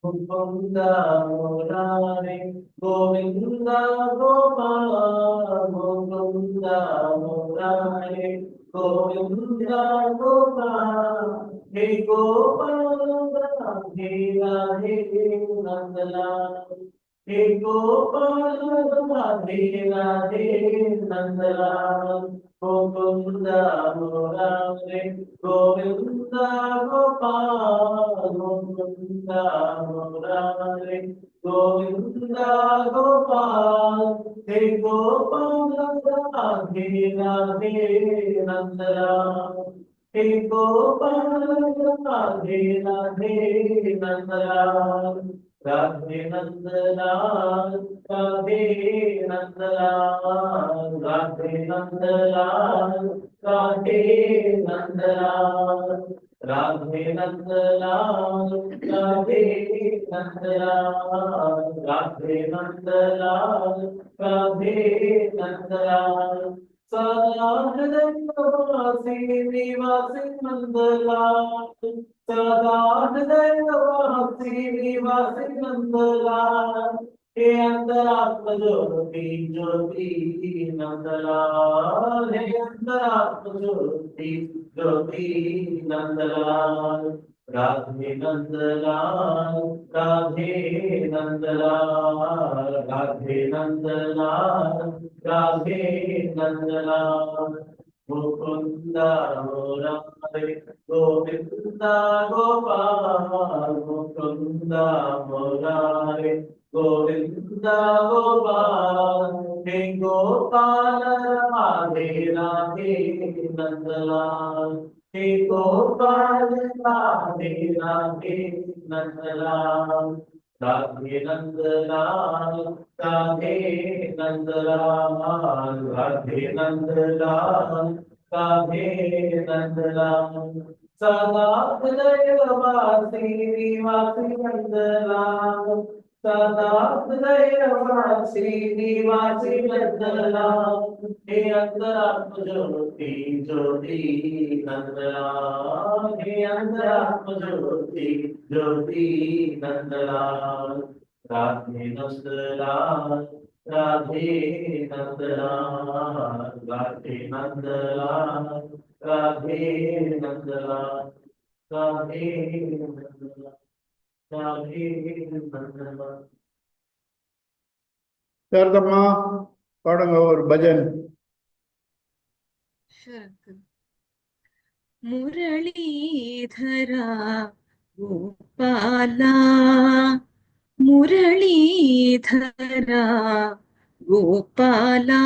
Mukunda Murari Govinda Gopal Mukunda Murari Govinda Gopal He Gopal He Radhe Nandalal He Gopal He Radhe Nandalal Mukunda Murari Govinda Gopal Mukunda Murari Govinda Gopal He Gopal Radhe Radhe Nandalal He Gopal Radhe Radhe Nandalal Radhe Nandalal Radhe Nandalal Radhe Nandalal Radhe Nandalal Radhe Nandalal Radhe Nandalal Radhe Nandalal Radhe Nandalal Sada Hridayavasi Nivasi Nandalal Sada Hridayavasi Nivasi Nandalal He Antaratma Jyoti Jyoti Nandalal He Antaratma Jyoti Jyoti Nandalal Radhe Nandalal Radhe Nandalal Radhe Nandalal Radhe Nandalal Mukunda Murari Govinda Gopal Mukunda Murari Govinda Gopal He Gopal Radhe Radhe Nandalal He Gopal Radhe Radhe Nandalal Radhe Nandalal Radhe Nandalal Radhe Nandalal Radhe Nandalal Sada Hridayavasi Nivasi Nandalal Sada Hridayavasi Nivasi Nandalal He Antaratma Jyoti Jyoti Nandalal He Antaratma Jyoti Jyoti Nandalal Radhe Nandalal Radhe Nandalal Radhe Nandalal Radhe Nandalal Radhe Nandalal Radhe Nandalal Sharadamma பாடுங்க ஒரு பஜன். मुरलीधरा गोपाला मुरलीधरा गोपाला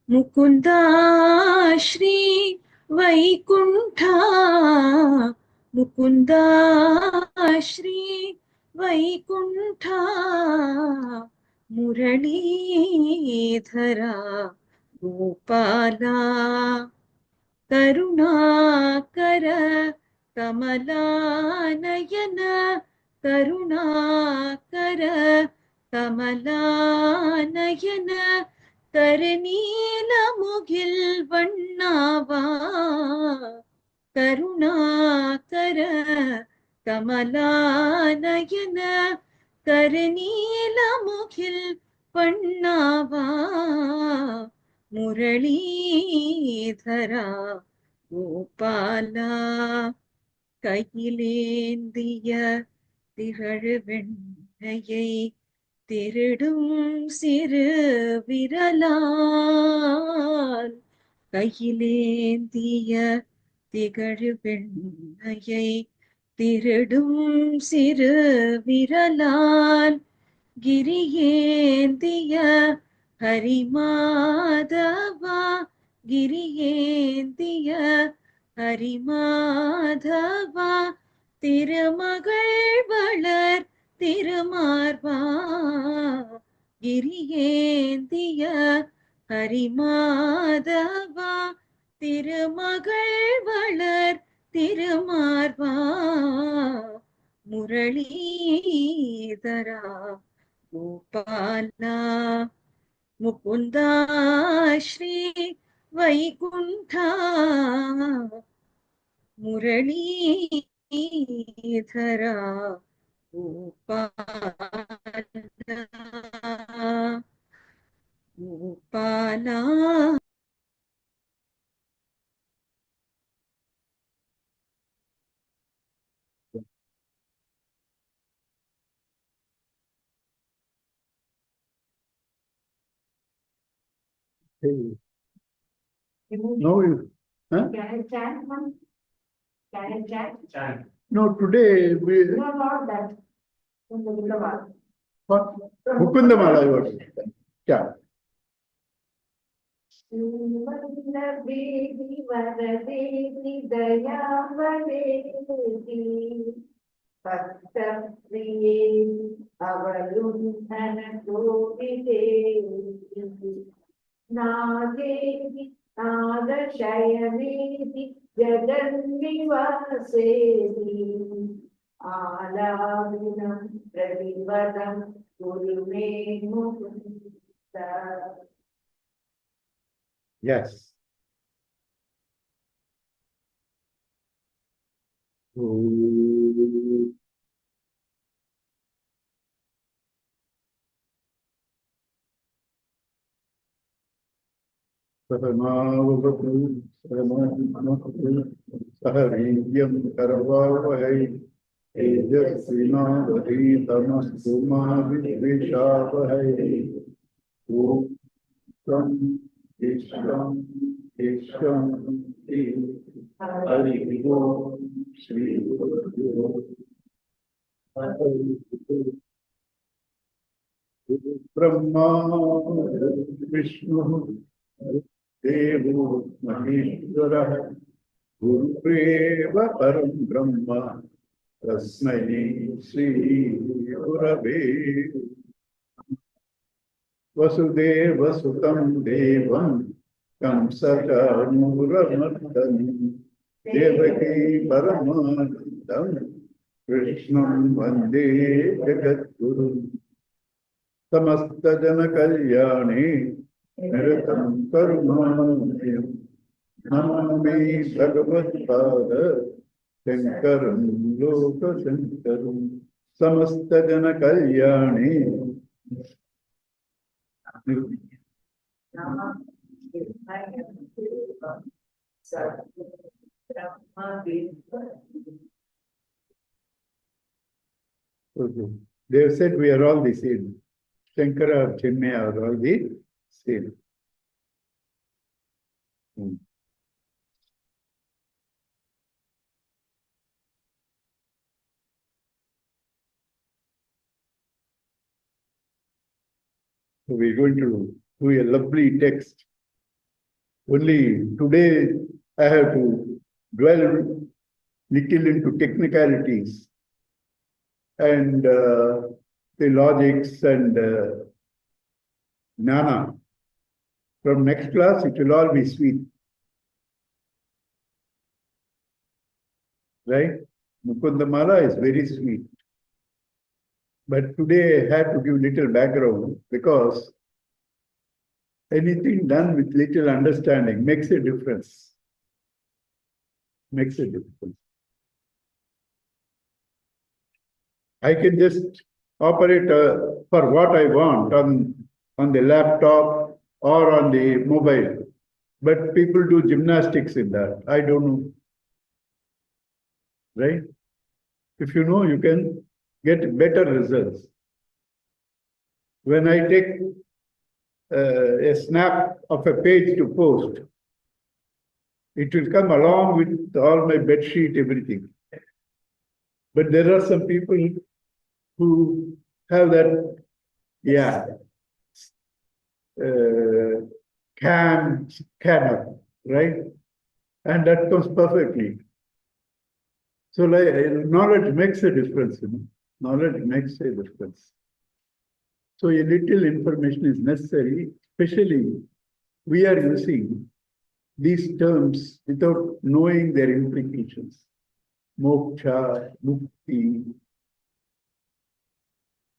मुकुंदा श्री वैकुंठा मुकुंदा श्री वैकुंठा मुरलीधरा गोपाला करुणाकर कमलानयन करुणाकर कमलानयन करनीलमुगिल वण्णावा करुणाकर कमलानयन करनीलमुगिल वण्णावा मुरलीधरा गोपाला கையிலேந்திய திகழ்வெண்ணையை திருடும் சிறு விரலால் கையிலேந்திய திகழ்வெண்ணையை திருடும் சிறு விரலால் கிரியேந்திய ஹரிமாதவா கிரியேந்திய ஹரிமாதவா திருமகள் வளர் திருமார்பா கிரியேந்திய ஹரிமாதவா திருமகள் வளர் திருமார்வா முரளீதரா Gopala Mukunda Sri Vaikuntha முரளீதரா Gopala Gopala. Hey. No, huh? Can I chant one? Can I chant? Chant. No, today we. No, not that. What? Mukunda Mala, you are. Yeah. Devi Varadevi Dayavaleti Bhattapriye Avalundhana Gopidevi Nadevi Nadashayameti Jagannivaseti Alavinam Pradivadam Gurume Mukunda. Yes. Sahavidyam Karavavahai Tejasvinavadhitamastu ma vidvishavahai. Om Isham Isham Hari Om Shri Guru Brahma Vishnu Devo Maheshwara Gurudeva Param Brahma Tasmai Shri Gurave Vasudeva Sutam Devam Kamsakarmuramardan Devaki Paramanandam Krishnam Vande Jagadguru Samasta Jana Kalyani Niratam Karumanayam Namami Bhagavad-pada Shankaram Loka Shankaram Samasta Jana Kalyani They have said we are all the same. Shankara or Chinmaya are all the same. So we're going to do a lovely text. Only today I have to dwell little into technicalities and the logics and jnana. From next class, it will all be sweet. Right? Mukunda Mala is very sweet. But today I had to give little background because anything done with little understanding makes a difference. Makes a difference. I can just operate for what I want on the laptop or on the mobile. But people do gymnastics in that. I don't know. Right? If you know, you can get better results. When I take a snap of a page to post, it will come along with all my bed sheet, everything. But there are some people who have that, scanner, right? And that comes perfectly. So knowledge makes a difference, Knowledge makes a difference. So a little information is necessary, especially we are using these terms without knowing their implications. Moksha, mukti,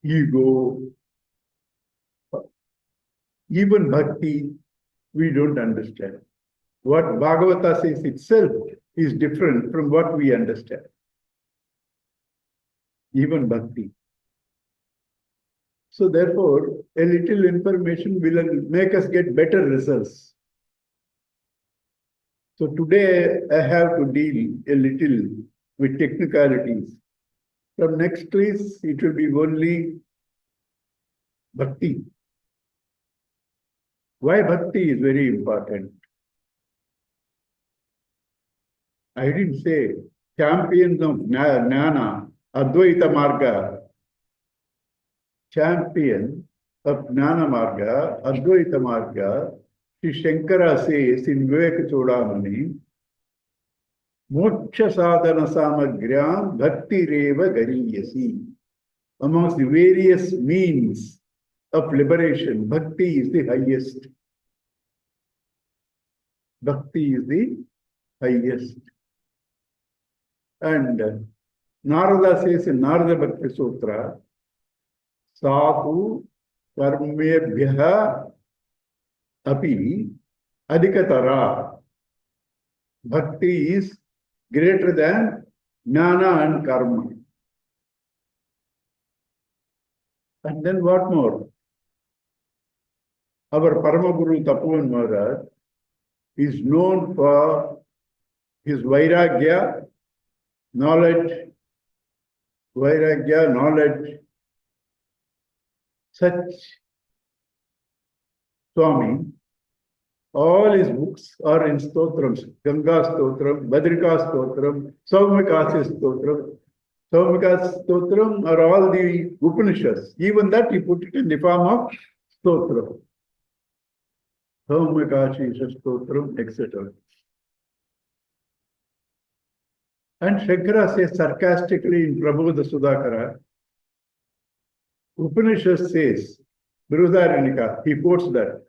ego, even bhakti, we don't understand. What Bhagavata says itself is different from what we understand. Even bhakti. So therefore, a little information will make us get better results. So today I have to deal a little with technicalities. From next class, it will be only bhakti. Why bhakti is very important? I didn't say champions of Jnana, Advaita Marga, champion of Jnana Marga, Advaita Marga, Sri Shankara says in Viveka Chodamani, Moksha sadhana samagriyam bhakti reva gariyasi. Amongst the various means of liberation, bhakti is the highest. Bhakti is the highest. And Narada says in Narada Bhakti Sutra, Sadhu karmebhyaha api adhikatara. Bhakti is greater than jnana and karma. And then what more? Our Paramaguru Tapovan Maharaj is known for his vairagya, knowledge, such Swami. All his books are in stotrams, Ganga Stotram, Badrika Stotram, Saumikasi Stotram. Saumika Stotram are all the Upanishads. Even that he put it in the form of Stotram. Saumikasi Stotram, etc. And Shankara says sarcastically in Prabodha Sudhakara, Upanishad says, Brihadaranyaka, he quotes that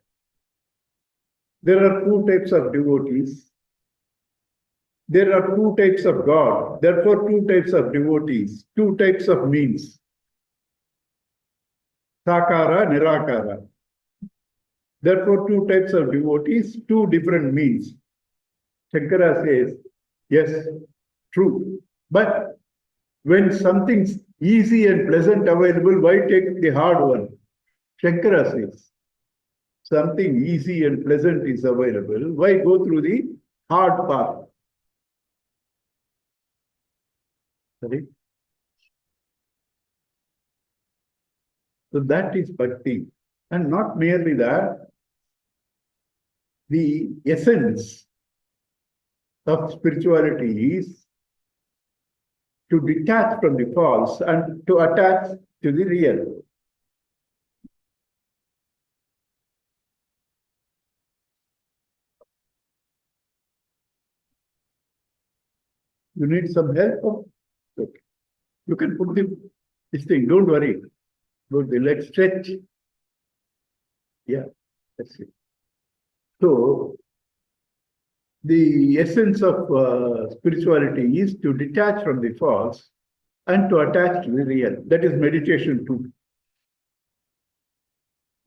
there are two types of devotees. There are two types of God. Therefore, two types of devotees, two types of means. Sakara, Nirakara. Therefore, two types of devotees, two different means. Shankara says, yes, true. But when something's easy and pleasant available, why take the hard one? Shankara says, something easy and pleasant is available, why go through the hard path? Sorry? So that is bhakti. And not merely that, the essence of spirituality is to detach from the false and to attach to the real. You need some help? Okay. You can put this thing, don't worry. Let's stretch. Yeah, that's it. So, the essence of spirituality is to detach from the false and to attach to the real. That is meditation too.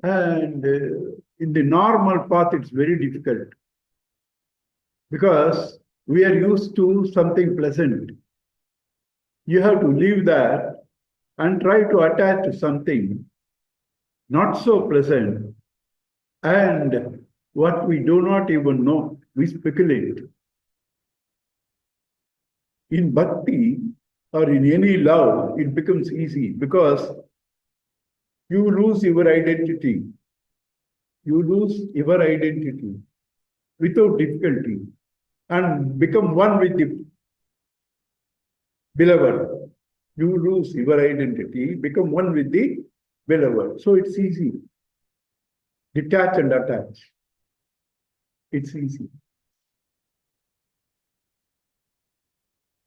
And in the normal path, it's very difficult because we are used to something pleasant. You have to leave that and try to attach to something not so pleasant, and what we do not even know, we speculate. In bhakti or in any love, it becomes easy because you lose your identity. You lose your identity without difficulty and become one with the beloved. You lose your identity, become one with the beloved. So it's easy. Detach and attach. It's easy.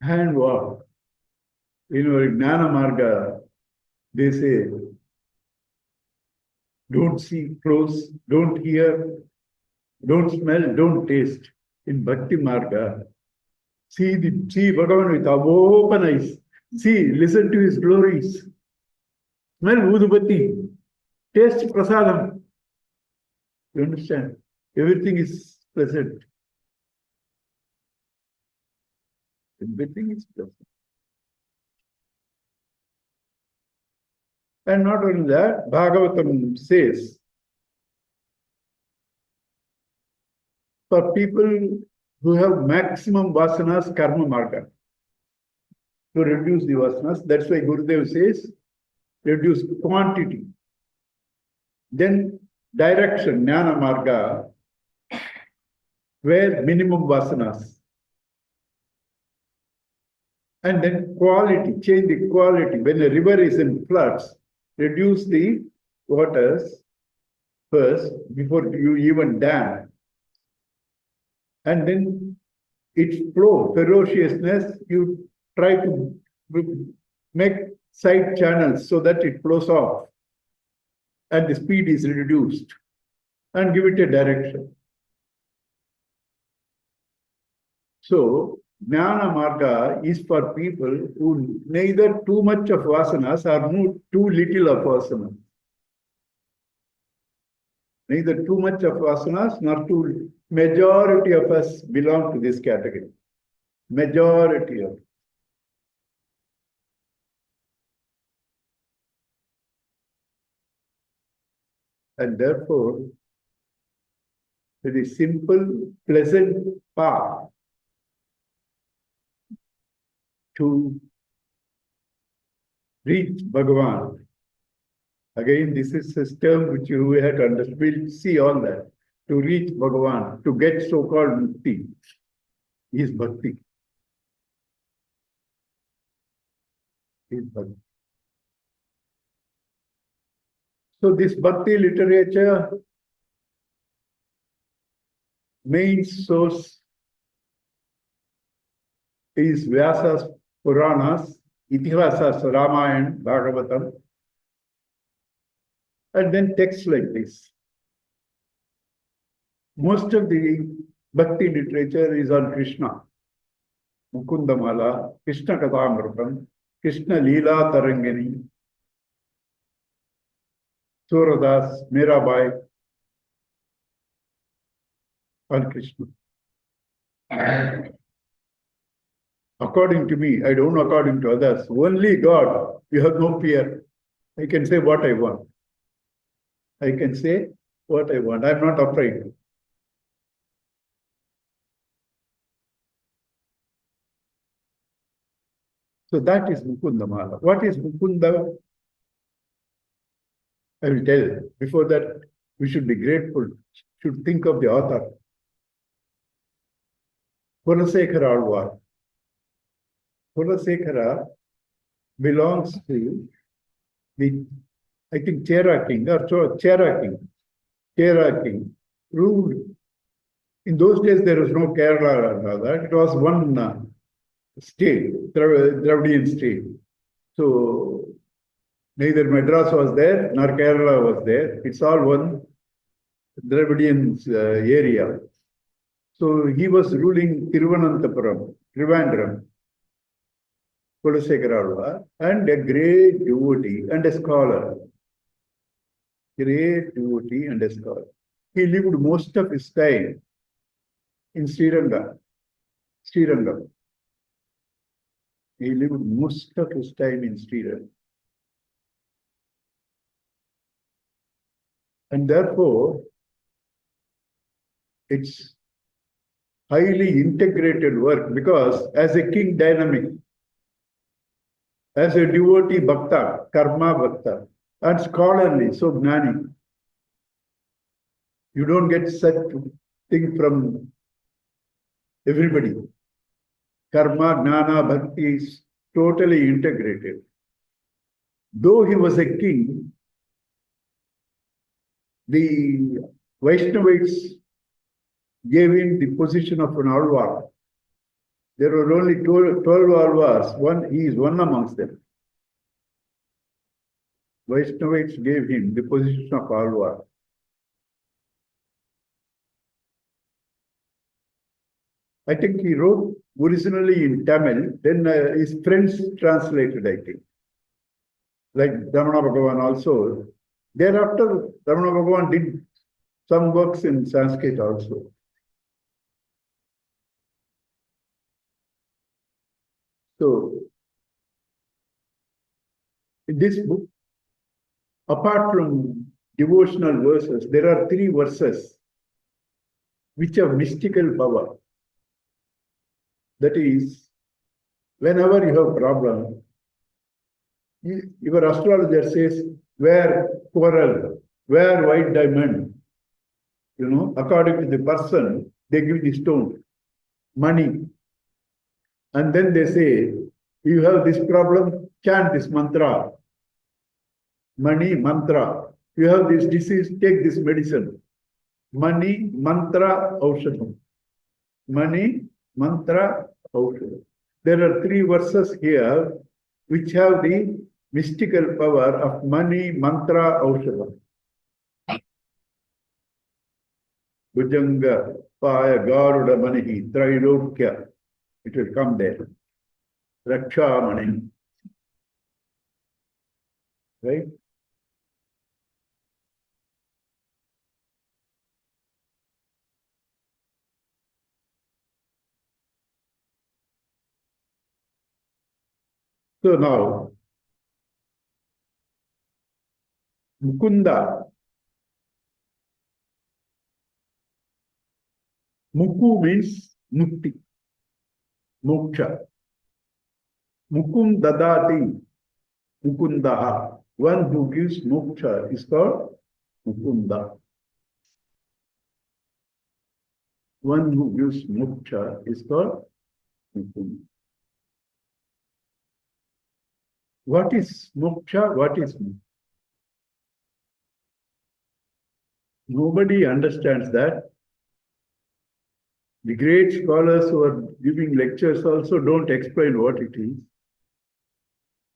And what? In our Jnana Marga, they say, don't see close, don't hear, Don't smell, don't taste. In Bhakti Marga, see Bhagavan with open eyes. See, listen to his glories. Smell Udupati. Taste Prasadam. You understand? Everything is pleasant. Everything is pleasant. And not only that, Bhagavatam says, for people who have maximum vasanas, karma marga, to reduce the vasanas, that's why Gurudev says, reduce quantity. Then direction, jnana marga, where minimum vasanas. And then quality, change the quality. When a river is in floods, reduce the waters first before you even dam. And then its flow, ferociousness, you try to make side channels so that it flows off and the speed is reduced and give it a direction. So, Jnana Marga is for people who neither too much of vasanas or too little of vasanas. Neither too much of vasanas nor too majority of us belong to this category. Majority of. And therefore, very simple, pleasant path to reach Bhagavan. Again, this is a term which you have to understand. We'll see all that. To reach Bhagavan, to get so-called mukti, is bhakti. Is bhakti. So this bhakti literature, main source is Vyasa's Puranas, Itihasas, Ramayana, Bhagavatam, and then texts like this. Most of the bhakti literature is on Krishna. Mukunda Mala, Krishna Kathamritam, Krishna Leela Tarangani, Suradas, Mirabai, on Krishna. According to me, I don't know according to others, only God, you have no fear. I can say what I want. I can say what I want. I'm not afraid. So that is Mukunda Mala. What is Mukunda? I will tell. Before that, we should be grateful, should think of the author. Kulasekhara Alvar. Kulasekhara belongs to the, I think, Chera king, or Chera king. Chera king ruled. In those days, there was no Kerala and all that. It was one state, Dravidian state. So neither Madras was there nor Kerala was there. It's all one Dravidian area. So he was ruling Tiruvananthapuram, Trivandrum, Kulasekhara, and a great devotee and a scholar. Great devotee and a scholar. He lived most of his time in Srirangam. He lived most of his time in Srirangam. And therefore, it's highly integrated work because as a king dynamic, as a devotee bhakta, karma bhakta, and scholarly, so gnani. You don't get such thing from everybody. Karma, gnana, bhakti is totally integrated. Though he was a king, the Vaishnavites gave him the position of an alvar. There were only 12 alvars. He is one amongst them. Vaishnavites gave him the position of alvar. I think he wrote originally in Tamil, then his friends translated, I think. Like Ramana Bhagavan also. Thereafter, Ramana Bhagavan did some works in Sanskrit also. So, in this book, apart from devotional verses, there are 3 verses which have mystical power. That is, whenever you have problem, your astrologer says, wear coral, wear white diamond. According to the person, they give the stone, money. And then they say, you have this problem, chant this mantra. Money, mantra. You have this disease, take this medicine. Money, mantra, aushadam. Money, mantra, aushadam. There are 3 verses here which have the mystical power of money, mantra, aushadam. Bhujanga, Paya, Garuda, Manihi, Trailokya. It will come there. Raksha Mani. Right? So now, Mukunda. Muku means mukti, moksha. Mukum dadati, mukundaha. One who gives moksha is called Mukunda. One who gives moksha is called Mukunda. What is moksha? What is moksha? Nobody understands that. The great scholars who are giving lectures also don't explain what it is.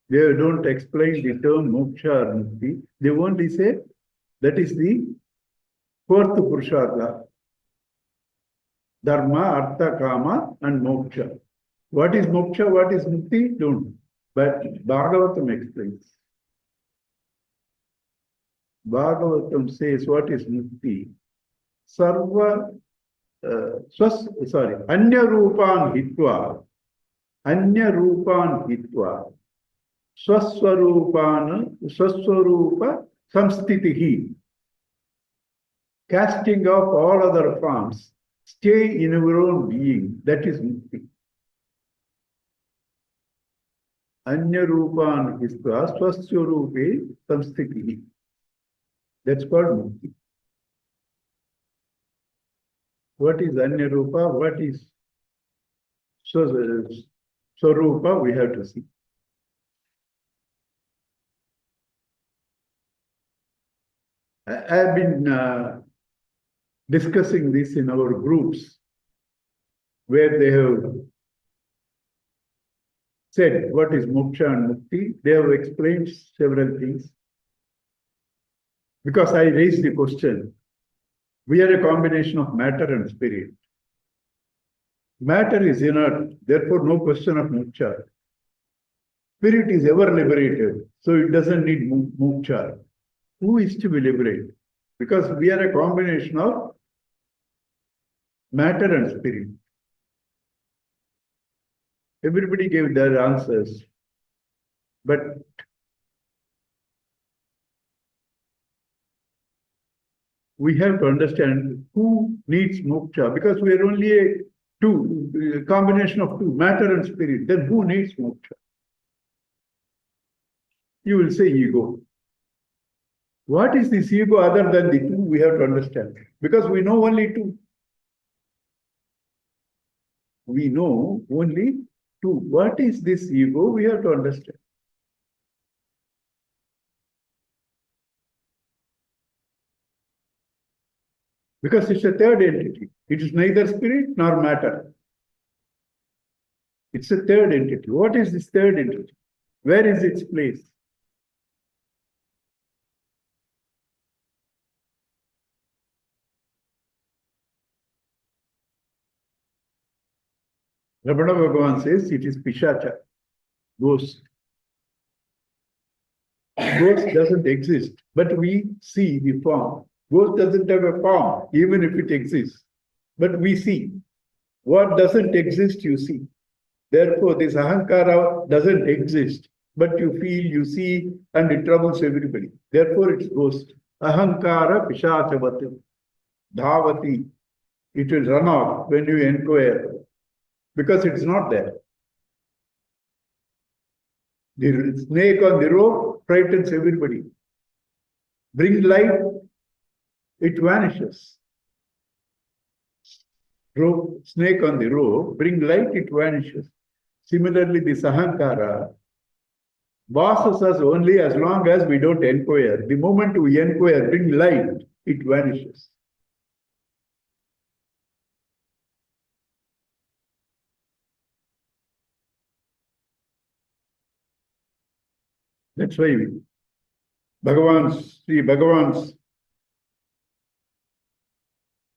They don't explain the term moksha or mukti. They only say that is the 4th Purushartha. Dharma, Artha, Kama and Moksha. What is Moksha? What is Mukti? Don't. But Bhagavatam explains. Bhagavatam says what is Mukti? Sarva, Anya Rupan Hitva, Swaswarupa Samstitihi. Casting off all other forms, stay in our own being. That is Mukti. Anya Rupan Hitva, Swaswarupe Samstitihi. That's called Mukti. What is Anya Rupa? What is Swarupa? We have to see. I have been discussing this in our groups where they have said what is moksha and mukti. They have explained several things. Because I raised the question, we are a combination of matter and spirit. Matter is inert, therefore no question of moksha. Spirit is ever liberated, so it doesn't need moksha. Who is to be liberated? Because we are a combination of matter and spirit. Everybody gave their answers, but we have to understand who needs moksha, because we are only a combination of 2, matter and spirit. Then who needs moksha? You will say ego. What is this ego other than the 2? We have to understand. Because we know only 2. We know only 2. What is this ego? We have to understand. Because it's a third entity. It is neither spirit nor matter. It's a third entity. What is this third entity? Where is its place? Ramana Bhagavan says it is Pishacha, ghost. Ghost doesn't exist, but we see the form. Ghost doesn't have a form, even if it exists. But we see. What doesn't exist, you see. Therefore, this ahankara doesn't exist, but you feel, you see, and it troubles everybody. Therefore, it's ghost. Ahankara pishachavati, dhavati. It will run off when you inquire, because it's not there. The snake on the rope frightens everybody. Bring light, it vanishes. Snake on the rope, bring light, it vanishes. Similarly, this ahankara bosses us only as long as we don't inquire. The moment we inquire, bring light, it vanishes. That's why Sri Bhagavan's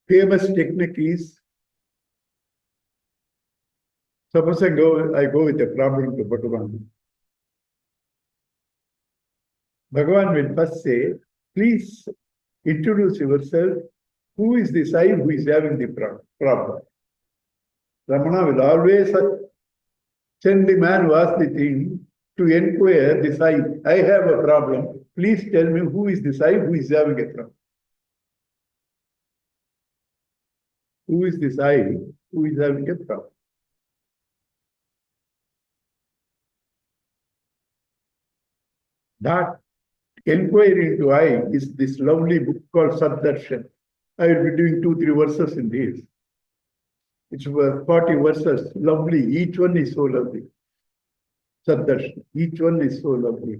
famous technique is, suppose I go with a problem to Bhagavan. Bhagavan will first say, please introduce yourself. Who is this I who is having the problem? Ramana will always send the man who asked the thing to inquire this I have a problem. Please tell me who is this I who is having a problem? Who is this I who is having a problem? That inquiry into I is this lovely book called Saddarshan. I will be doing 2-3 verses in this. It's 40 verses, lovely. Each one is so lovely. Saddarshan. Each one is so lovely.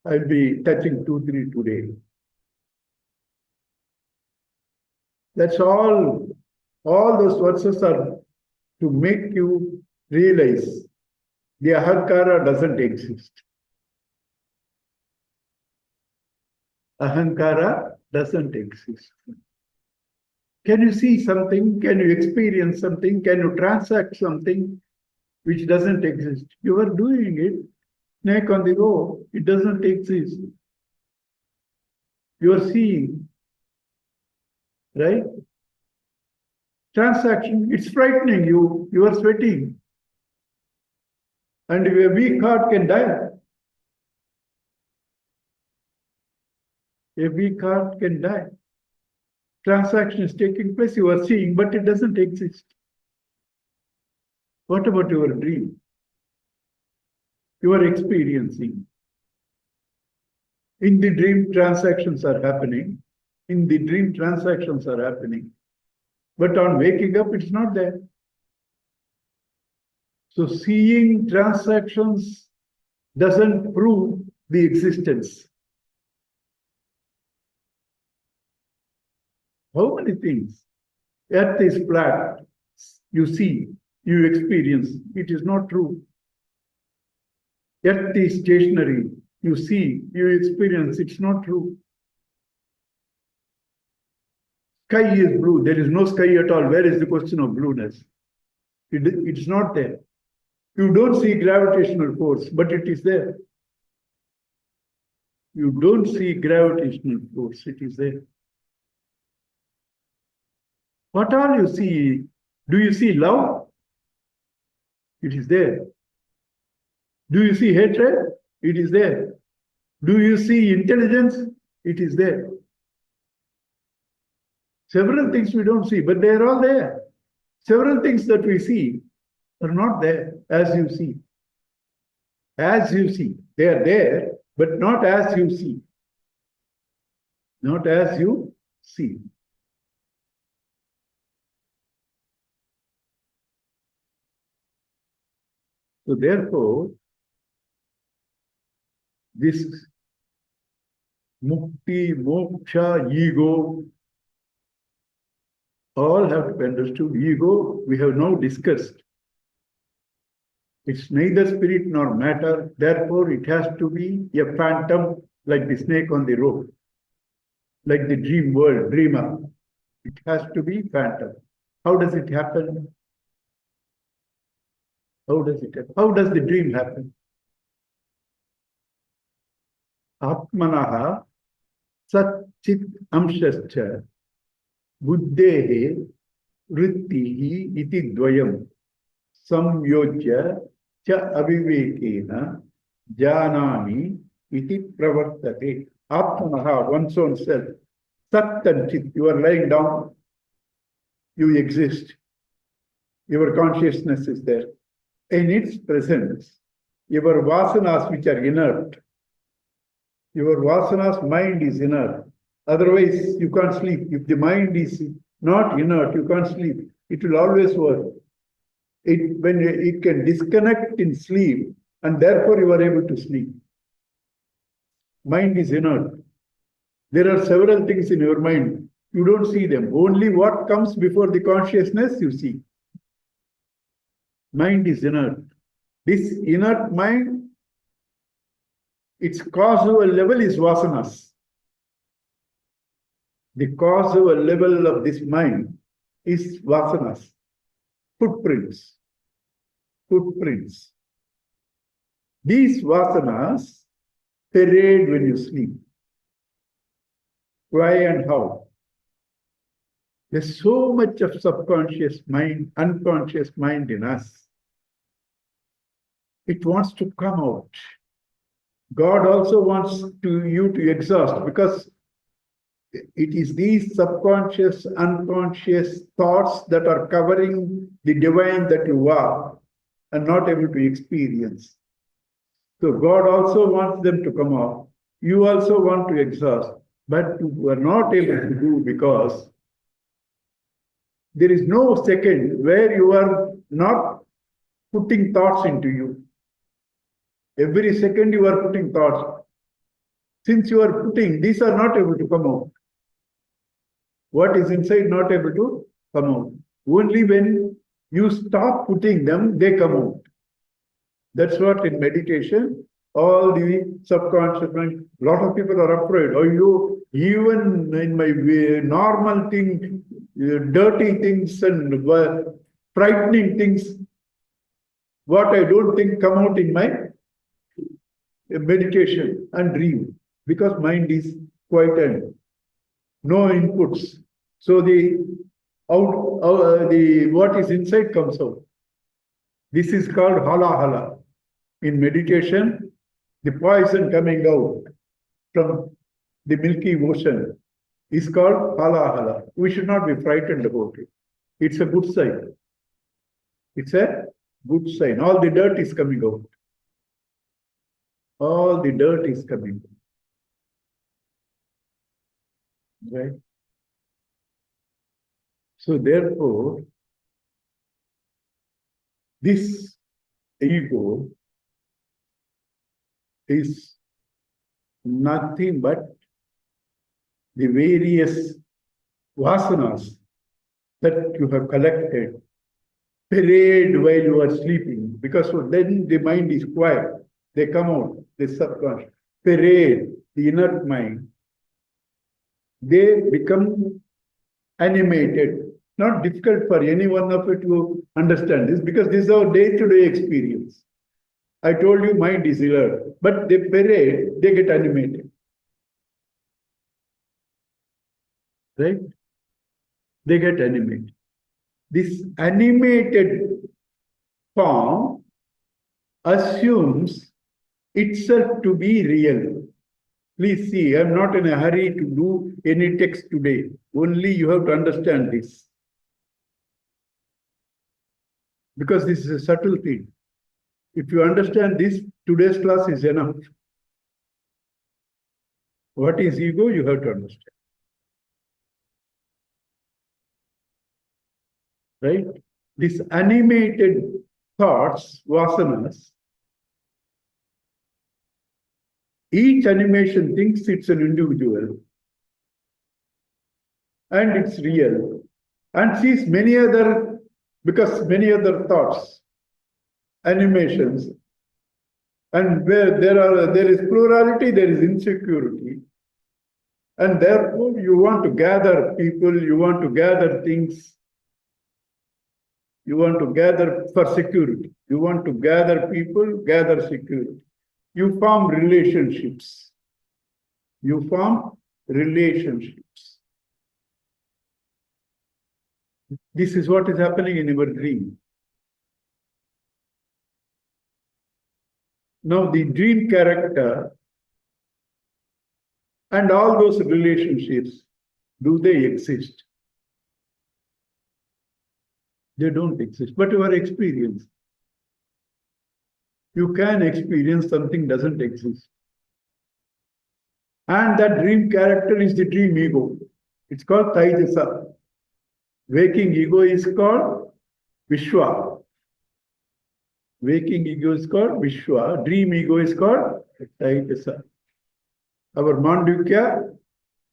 I'll be touching 2-3 today. That's all. All those verses are to make you realize the ahankara doesn't exist. Ahankara doesn't exist. Can you see something? Can you experience something? Can you transact something which doesn't exist? You are doing it. Snake on the rope, it doesn't exist. You are seeing, right? Transaction, it's frightening you. You are sweating. And a weak heart can die. A weak heart can die. Transaction is taking place, you are seeing, but it doesn't exist. What about your dream? You are experiencing. In the dream, transactions are happening. In the dream, transactions are happening. But on waking up, it's not there. So seeing transactions doesn't prove the existence. How many things? Earth is flat. You see, you experience. It is not true. Earth is stationary. You see, you experience. It's not true. Sky is blue. There is no sky at all. Where is the question of blueness? It's not there. You don't see gravitational force, but it is there. You don't see gravitational force. It is there. What all you see? Do you see love? It is there. Do you see hatred? It is there. Do you see intelligence? It is there. Several things we don't see, but they are all there. Several things that we see are not there as you see. As you see. They are there, but not as you see. Not as you see. So therefore, this mukti, moksha, ego, all have to be understood. Ego, we have now discussed. It's neither spirit nor matter. Therefore, it has to be a phantom like the snake on the rope, like the dream world, dreamer. It has to be phantom. How does it happen? How does it happen? How does the dream happen? Atmanaha Satchit Amshascha Buddhehe Vrittihi iti dvayam samyojya cha avivekena janami iti pravartate. Atmanaha, one's own self. Sat and Chit, you are lying down, you exist. Your consciousness is there. In its presence, your vasanas which are inert, your vasanas mind is inert. Otherwise, you can't sleep. If the mind is not inert, you can't sleep. It will always work. When it can disconnect in sleep, and therefore you are able to sleep. Mind is inert. There are several things in your mind. You don't see them. Only what comes before the consciousness you see. Mind is inert. This inert mind, its causal level is vasanas. The causal level of this mind is vasanas, footprints. Footprints. These vasanas parade when you sleep. Why and how? There's so much of subconscious mind, unconscious mind in us. It wants to come out. God also wants you to exhaust, because it is these subconscious, unconscious thoughts that are covering the divine that you are and not able to experience. So God also wants them to come out. You also want to exhaust, but you are not able to do because there is no second where you are not putting thoughts into you. Every second you are putting thoughts. Since you are putting, these are not able to come out. What is inside not able to come out. Only when you stop putting them, they come out. That's what in meditation, all the subconscious mind, a lot of people are afraid. Oh, you, even in my normal thing, dirty things and frightening things, what I don't think come out in my meditation and dream, because mind is quiet, no inputs. So the what is inside comes out. This is called hala. In meditation, the poison coming out from the Milky Ocean is called hala. We should not be frightened about it. It's a good sign. It's a good sign. All the dirt is coming out. All the dirt is coming out. Right? So therefore, this ego is nothing but the various vasanas that you have collected, parade while you are sleeping, because then the mind is quiet. They come out, the subconscious, parade, the inert mind. They become animated. Not difficult for any one of you to understand this, because this is our day-to-day experience. I told you mind is alert, but they parade, they get animated. Right? They get animated. This animated form assumes itself to be real. Please see, I'm not in a hurry to do any text today. Only you have to understand this. Because this is a subtle thing. If you understand this, today's class is enough. What is ego? You have to understand. Right? These animated thoughts, vasanas, each animation thinks it's an individual and it's real, and sees many other, because many other thoughts, animations, and where there is plurality, there is insecurity, and therefore you want to gather people, you want to gather things, You want to gather for security. You want to gather people, gather security. You form relationships. You form relationships. This is what is happening in your dream. Now, the dream character and all those relationships, do they exist? They don't exist, but your experience. You can experience something doesn't exist. And that dream character is the dream ego. It's called Taijasa. Waking ego is called Vishwa. Waking ego is called Vishwa. Dream ego is called Taijasa. Our Mandukya,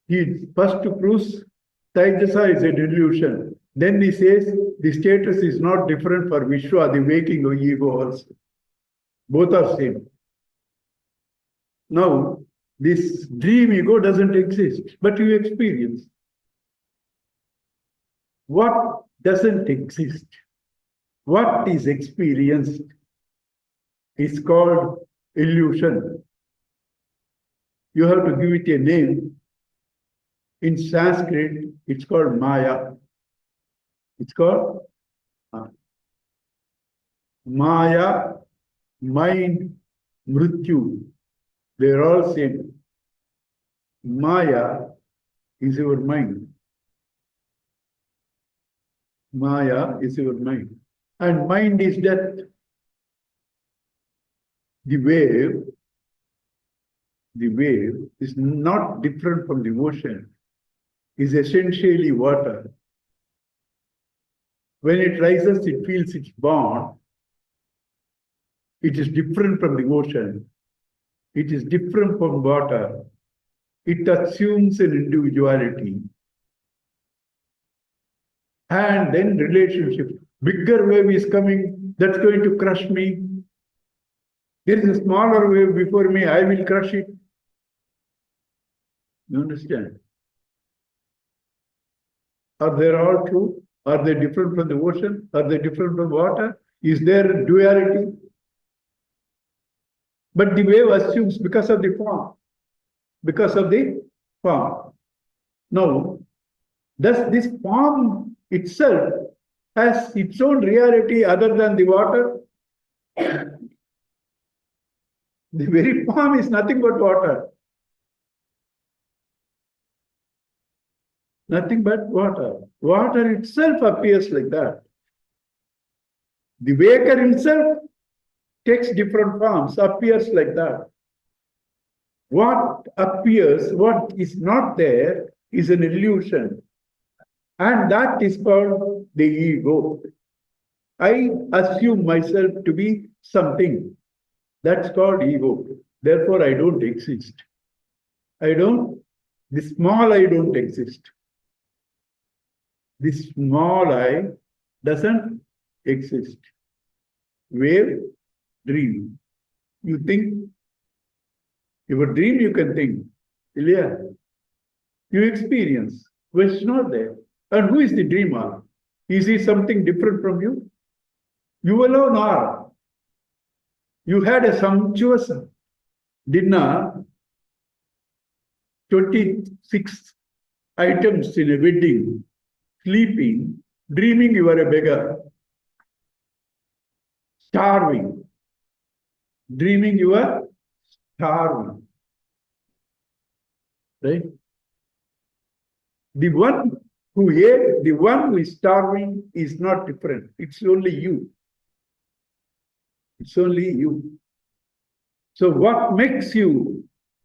he first proves Taijasa is a delusion. Then he says the status is not different for Vishwa, the waking ego also. Both are same. Now, this dream ego doesn't exist, but you experience. What doesn't exist? What is experienced is called illusion. You have to give it a name. In Sanskrit, it's called Maya. It's called Maya, mind, Mrityu. They're all same. Maya is your mind. Maya is your mind. And mind is death. The wave is not different from the ocean, is essentially water. When it rises, it feels its bond. It is different from the ocean. It is different from water. It assumes an individuality. And then relationship. Bigger wave is coming, that's going to crush me. There is a smaller wave before me, I will crush it. You understand? Are they all true? Are they different from the ocean? Are they different from water? Is there duality? But the wave assumes because of the form. Because of the form. Now, does this form itself has its own reality other than the water? The very form is nothing but water. Nothing but water. Water itself appears like that. The waker himself takes different forms, appears like that. What appears, what is not there, is an illusion. And that is called the ego. I assume myself to be something. That's called ego. Therefore, I don't exist. The small I don't exist. The small I doesn't exist. Wave, dream. You think, your dream you can think. Ilya, you experience, but it's not there. And who is the dreamer? Is he something different from you? You alone are. You had a sumptuous dinner, 26 items in a wedding, sleeping, dreaming you are a beggar, starving, dreaming you are starving. Right? The one who ate, the one who is starving is not different. It's only you. It's only you. So what makes you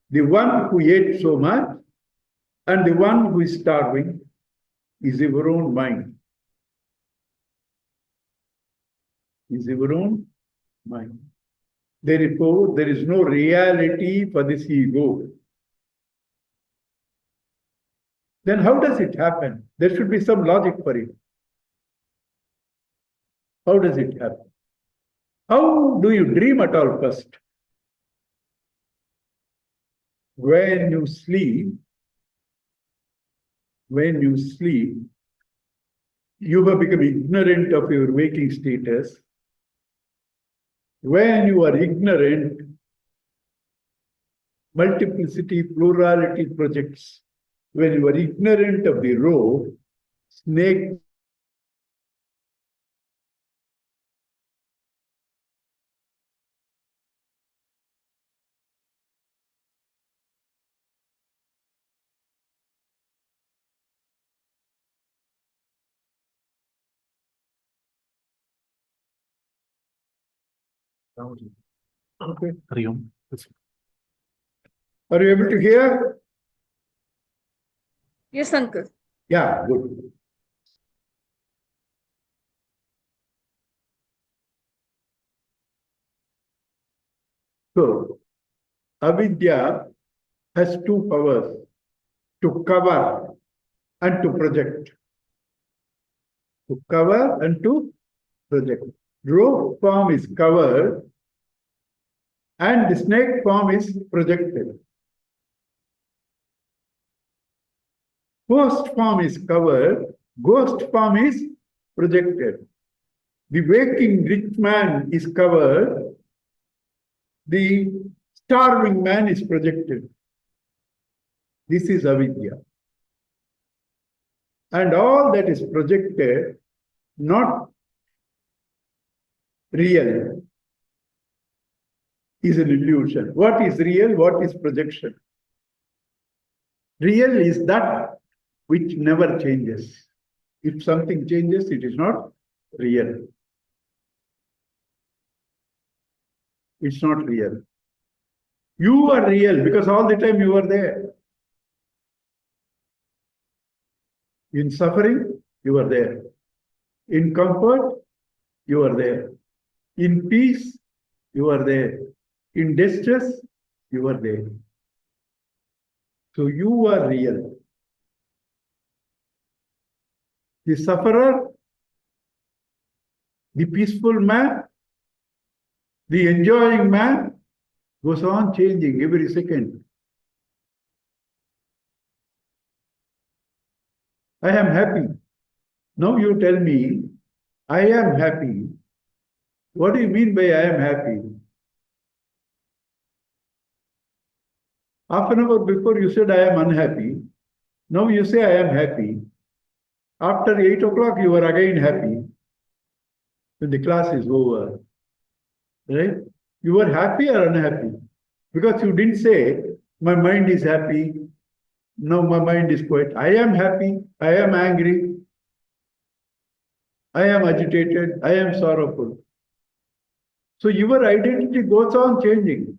the one who ate so much and the one who is starving is your own mind. Is your own mind. Therefore, there is no reality for this ego. Then how does it happen? There should be some logic for it. How does it happen? How do you dream at all first? When you sleep, you have become ignorant of your waking status. When you are ignorant, multiplicity, plurality projects. When you are ignorant of the rope, snake Okay. Are you able to hear? Yes, uncle. Yeah, good. So, avidya has two powers, to cover and to project. To cover and to project. Rope form is covered and the snake form is projected. Ghost form is covered, ghost form is projected. The waking rich man is covered, the starving man is projected. This is avidya. And all that is projected, not real, is an illusion. What is real? What is projection? Real is that which never changes. If something changes, it is not real. It's not real. You are real because all the time you are there. In suffering, you are there. In comfort, you are there. In peace, you are there. In distress, you are there. So you are real. The sufferer, the peaceful man, the enjoying man goes on changing every second. I am happy. Now you tell me, I am happy. What do you mean by I am happy? Half an hour before you said I am unhappy. Now you say I am happy. After 8 o'clock, you are again happy. When the class is over. Right? You are happy or unhappy? Because you didn't say, my mind is happy. No, my mind is quiet. I am happy. I am angry. I am agitated. I am sorrowful. So your identity goes on changing.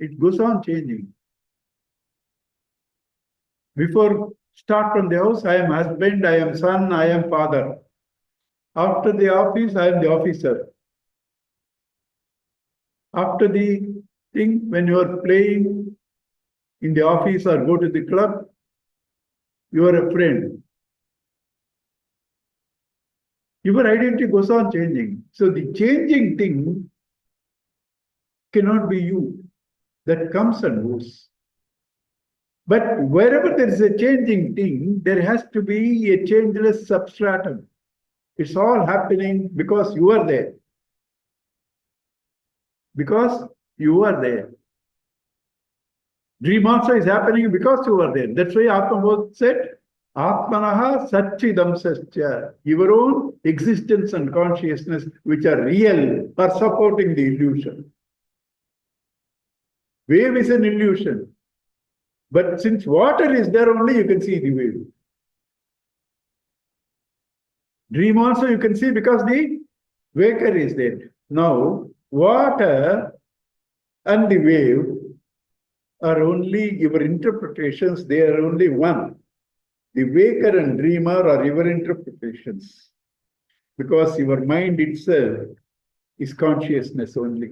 It goes on changing. Before start from the house, I am husband, I am son, I am father. After the office, I am the officer. After the thing, when you are playing in the office or go to the club, you are a friend. Your identity goes on changing. So the changing thing cannot be you. That comes and goes. But wherever there is a changing thing, there has to be a changeless substratum. It's all happening because you are there. Because you are there. Dream also is happening because you are there. That's why Atmabodh said, Atmanaha Satchidam Satya. Your own existence and consciousness, which are real, are supporting the illusion. Wave is an illusion. But since water is there only, you can see the wave. Dream also you can see because the waker is there. Now, water and the wave are only your interpretations, they are only one. The waker and dreamer are your interpretations. Because your mind itself is consciousness only.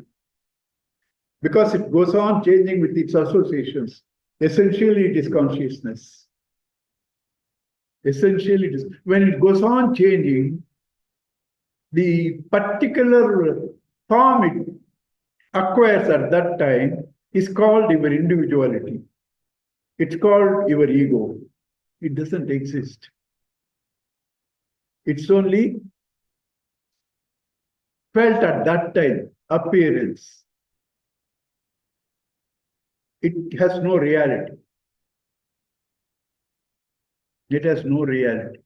Because it goes on changing with its associations. Essentially, it is consciousness. Essentially, it is. When it goes on changing, the particular form it acquires at that time is called your individuality. It's called your ego. It doesn't exist. It's only felt at that time, appearance. It has no reality. It has no reality.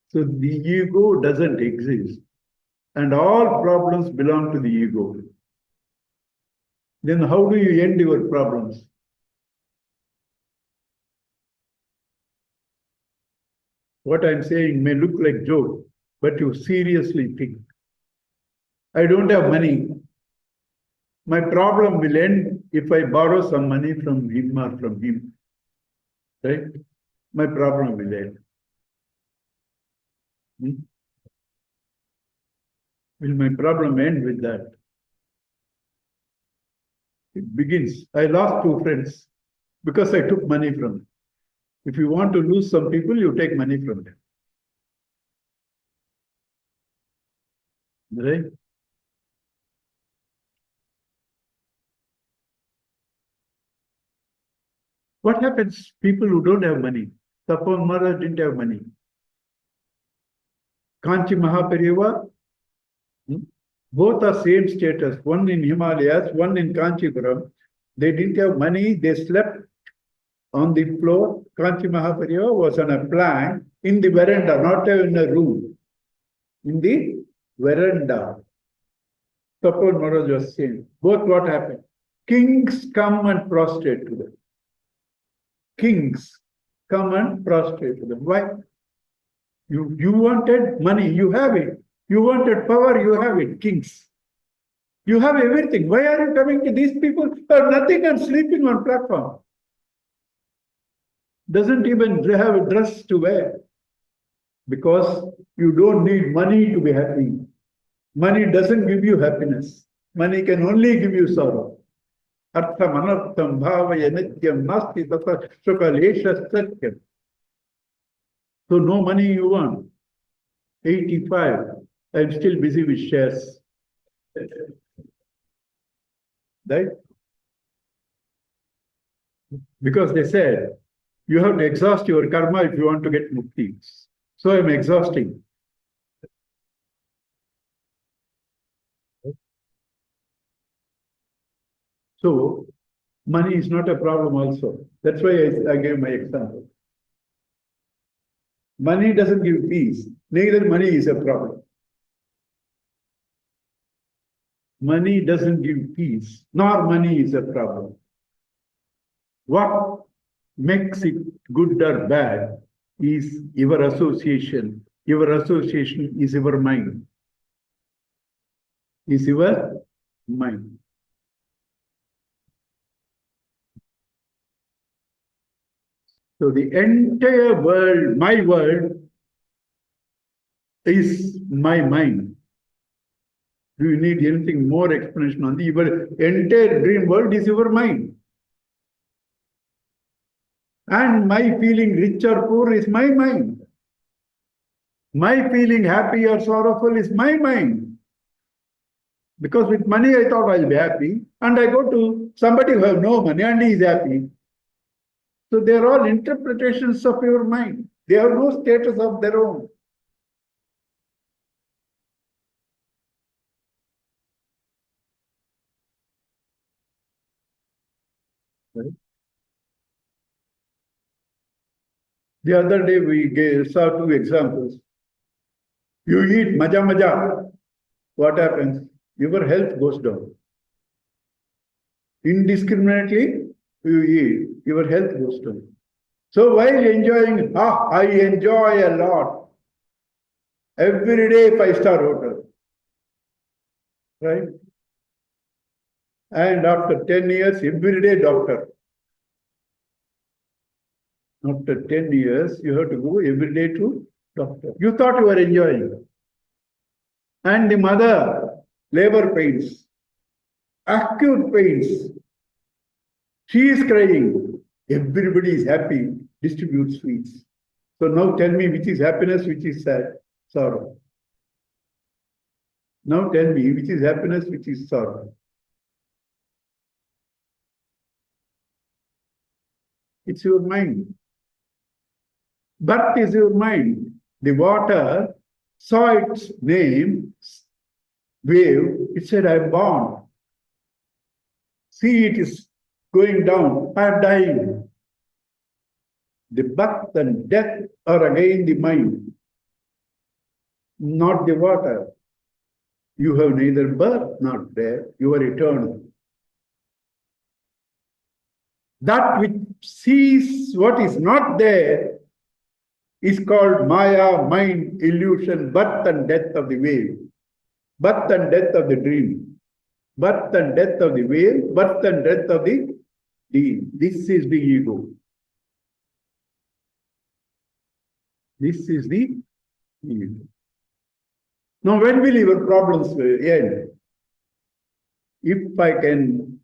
So the ego doesn't exist. And all problems belong to the ego. Then how do you end your problems? What I'm saying may look like joke, but you seriously think. I don't have money. My problem will end if I borrow some money from him or from him. Right? My problem will end. Will my problem end with that? It begins. I lost 2 friends because I took money from them. If you want to lose some people, you take money from them. Right? What happens? People who don't have money. Suppose Maharaj didn't have money. Kanchi Mahaperiyava, both are same status. One in Himalayas, one in Kanchipuram. They didn't have money. They slept on the floor. Kanchi Mahaperiyava was on a plank in the veranda, not in a room. In the veranda. Suppose Maharaj was saying, both what happened? Kings come and prostrate to them. Kings come and prostrate to them. Why? You wanted money, you have it. You wanted power, you have it. Kings. You have everything. Why are you coming to these people who have nothing and sleeping on platform? Doesn't even have a dress to wear. Because you don't need money to be happy. Money doesn't give you happiness. Money can only give you sorrow. Artham anartham bhavaya nityam nasti tata sukalesha satyam. So no money you want. 85. I'm still busy with shares. Right? Because they said, you have to exhaust your karma if you want to get mukti. So I'm exhausting. So money is not a problem also. That's why I gave my example. Money doesn't give peace. Neither money is a problem. Money doesn't give peace, nor money is a problem. What makes it good or bad is your association. Your association is your mind. Is your mind. So the entire world, my world, is my mind. Do you need anything more explanation on the your entire dream world is your mind? And my feeling rich or poor is my mind. My feeling happy or sorrowful is my mind. Because with money I thought I'll be happy, and I go to somebody who has no money and he is happy. So they are all interpretations of your mind. They have no status of their own. Right? The other day we saw 2 examples. You eat maja maja. What happens? Your health goes down. Indiscriminately, you eat, your health goes down. So while enjoying, I enjoy a lot. Every day 5-star hotel. Right? And after 10 years, every day doctor. After 10 years, you have to go every day to doctor. You thought you were enjoying. And the mother, labor pains, acute pains. She is crying. Everybody is happy, distribute sweets. So now tell me which is happiness, which is sad, sorrow. Now tell me which is happiness, which is sorrow. It's your mind. Birth is your mind. The water saw its name, wave, it said, I'm born. See, it is going down, I'm dying. The birth and death are again the mind, not the water. You have neither birth nor death, you are eternal. That which sees what is not there is called Maya, mind, illusion, birth and death of the wave, birth and death of the dream, birth and death of the wave, birth and death of the deed. This is the ego. This is the ego. Now, when will your problems end? If I can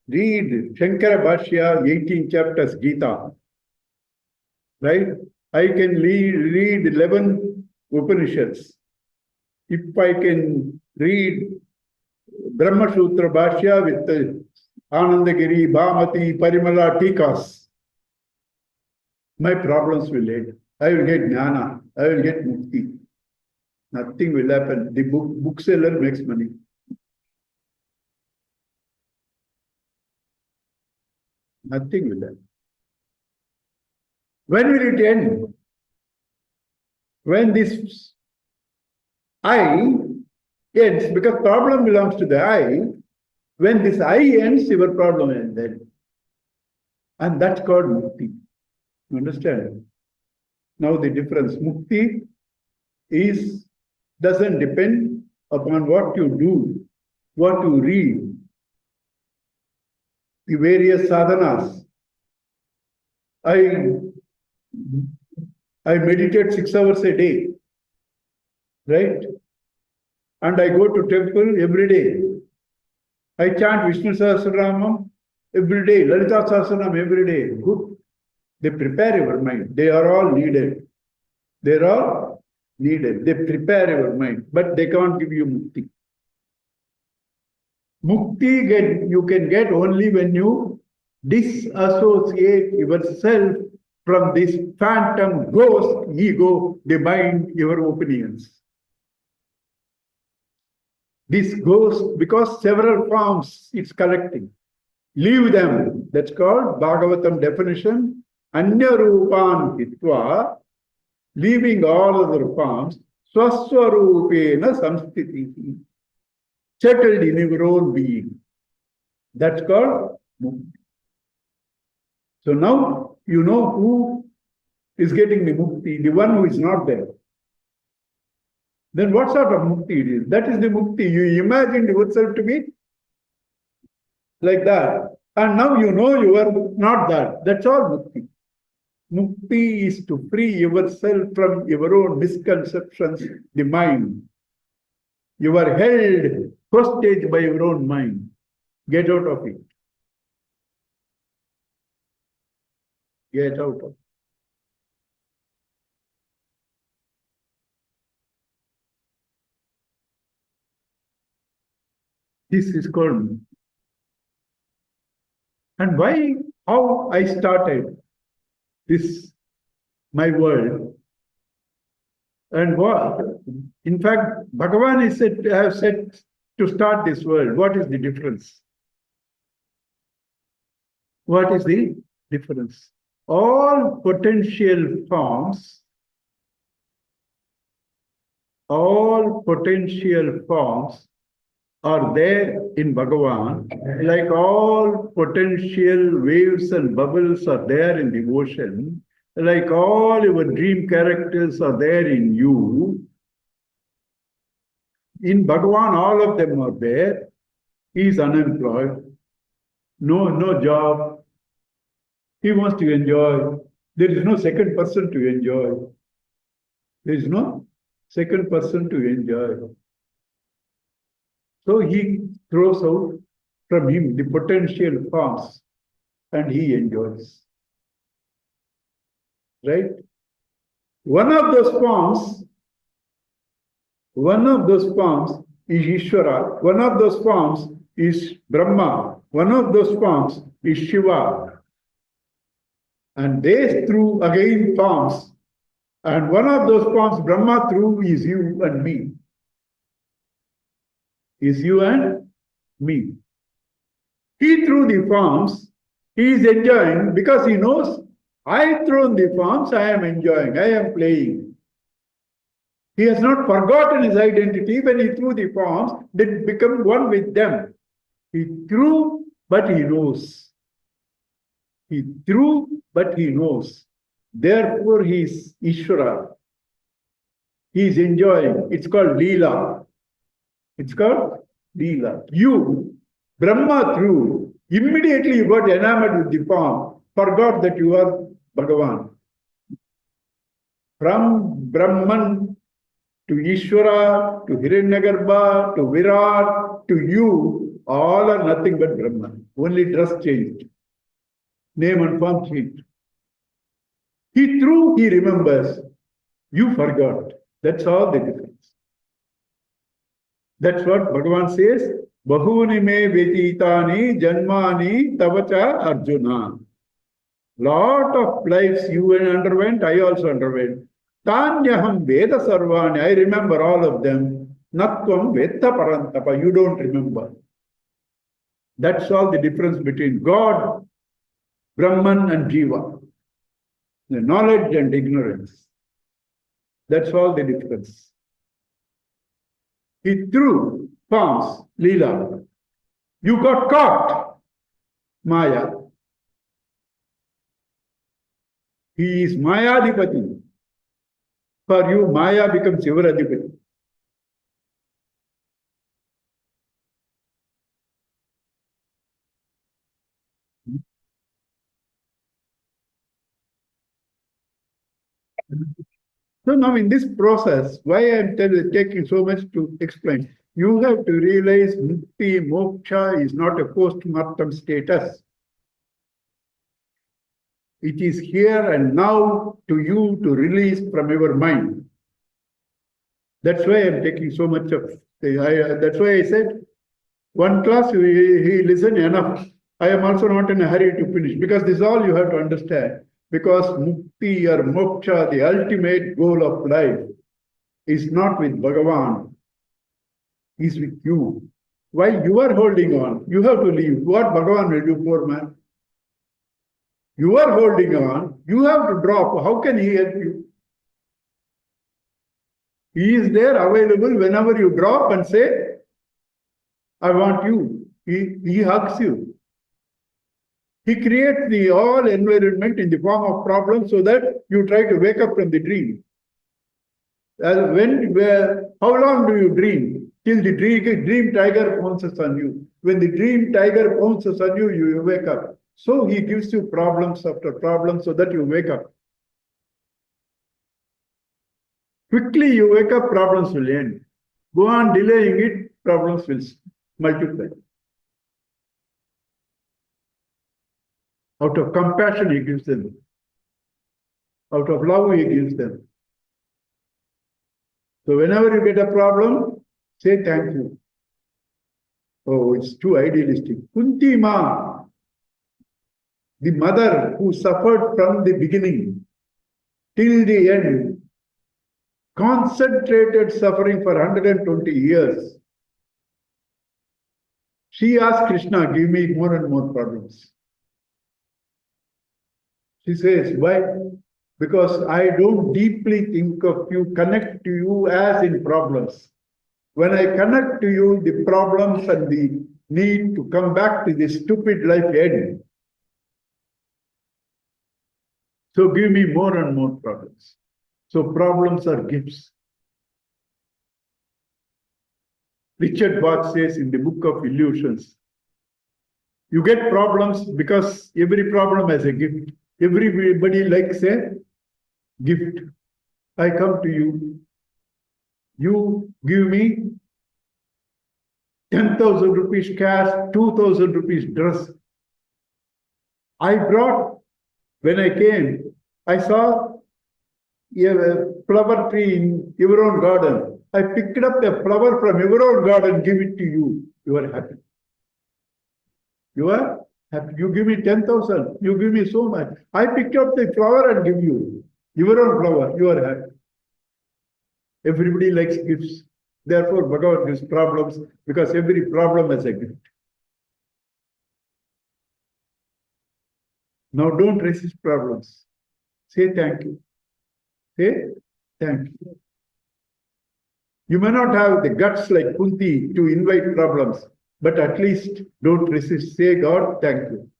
read Shankara Bhashya, 18 chapters Gita, right? I can read 11 Upanishads. If I can read Brahma Sutra Bhashya with Anandagiri, Bhamati, Parimala, Tikas, my problems will end. I will get jnana, I will get mukti. Nothing will happen. The bookseller makes money. Nothing will happen. When will it end? When this I ends, because problem belongs to the I. When this I ends, your problem ends then. And that's called mukti. You understand? Now the difference. Mukti doesn't depend upon what you do, what you read, the various sadhanas. I meditate 6 hours a day, right? And I go to temple every day. I chant Vishnu Sahasranamam every day, Lalita Sahasranam every day. Good. They prepare your mind. They are all needed. They are all needed. They prepare your mind, but they can't give you mukti. Mukti you can get only when you disassociate yourself from this phantom, ghost, ego, the mind, your opinions. This ghost, because several forms it's collecting. Leave them. That's called Bhagavatam definition. Anya Rupan Hitva, leaving all other forms, Swaswarupena Samstiti, settled in your own being. That's called mukti. So now you know who is getting the mukti, the one who is not there. Then what sort of mukti it is? That is the mukti. You imagined yourself to be like that. And now you know you are not that. That's all mukti. Mukti is to free yourself from your own misconceptions, the mind. You are held hostage by your own mind. Get out of it. Get out of it. This is called. And why, how I started this, my world. And what, in fact, Bhagavan is said, I have said to start this world. What is the difference? What is the difference? All potential forms are there in Bhagavan, like all potential waves and bubbles are there in the ocean, like all your dream characters are there in you. In Bhagavan, all of them are there. He is unemployed, no job. He wants to enjoy. There is no second person to enjoy. There is no second person to enjoy. So he throws out from him the potential forms and he enjoys. Right? One of those forms is Ishvara. One of those forms is Brahma. One of those forms is Shiva. And they threw again forms. And one of those forms Brahma threw is you and me. Is you and me. He threw the forms. He is enjoying because he knows I thrown the forms, I am enjoying, I am playing. He has not forgotten his identity. When he threw the forms, they become one with them. He threw, but he knows. He threw, but he knows. Therefore, he is Ishvara. He is enjoying. It's called Leela. It's called Leela. You, Brahma threw. Immediately you got enamored with the form, forgot that you are Bhagavan. From Brahman to Ishvara, to Hiranyagarbha, to Virat, to you, all are nothing but Brahman. Only dress changed. Name and form changed. He threw, he remembers. You forgot. That's all the difference. That's what Bhagavan says. Bahuni me vetitani janmani tavacha Arjuna. Lot of lives you underwent, I also underwent. Tanyaham Veda Sarvani, I remember all of them. Natvam Vetta Parantapa, you don't remember. That's all the difference between God, Brahman, and Jiva. The knowledge and ignorance. That's all the difference. He threw forms, Leela. You got caught, Maya. He is Mayadipati. For you, Maya becomes your Adipati. So now in this process, why I am taking so much to explain, you have to realize mukti, moksha is not a post-mortem status. It is here and now to you to release from your mind. That's why I am taking so much of, that's why I said, one class he listened enough. I am also not in a hurry to finish because this is all you have to understand. Because mukti or moksha, the ultimate goal of life, is not with Bhagavan, is with you. While you are holding on, you have to leave. What Bhagavan will do, poor man? You are holding on, you have to drop. How can he help you? He is there available whenever you drop and say, I want you. He hugs you. He creates the all environment in the form of problems so that you try to wake up from the dream. How long do you dream? Till the dream tiger pounces on you. When the dream tiger pounces on you, you wake up. So he gives you problems after problems so that you wake up. Quickly you wake up, problems will end. Go on delaying it, problems will multiply. Out of compassion, he gives them. Out of love, he gives them. So whenever you get a problem, say thank you. Oh, it's too idealistic. Kunti Ma, the mother who suffered from the beginning till the end, concentrated suffering for 120 years. She asked Krishna, give me more and more problems. She says, why? Because I don't deeply think of you, connect to you as in problems. When I connect to you, the problems and the need to come back to this stupid life end. So give me more and more problems. So problems are gifts. Richard Bach says in the Book of Illusions, you get problems because every problem has a gift. Everybody likes a gift. I come to you. You give me 10,000 rupees cash, 2,000 rupees dress. I brought, when I came, I saw a flower tree in your own garden. I picked up a flower from your own garden, give it to you. You are happy. You are You give me 10,000, you give me so much. I picked up the flower and give you. Your own flower, you are happy. Everybody likes gifts. Therefore, Bhagavan gives problems because every problem has a gift. Now don't resist problems. Say thank you. Say thank you. You may not have the guts like Kunti to invite problems, but at least don't resist. Say, God, thank you.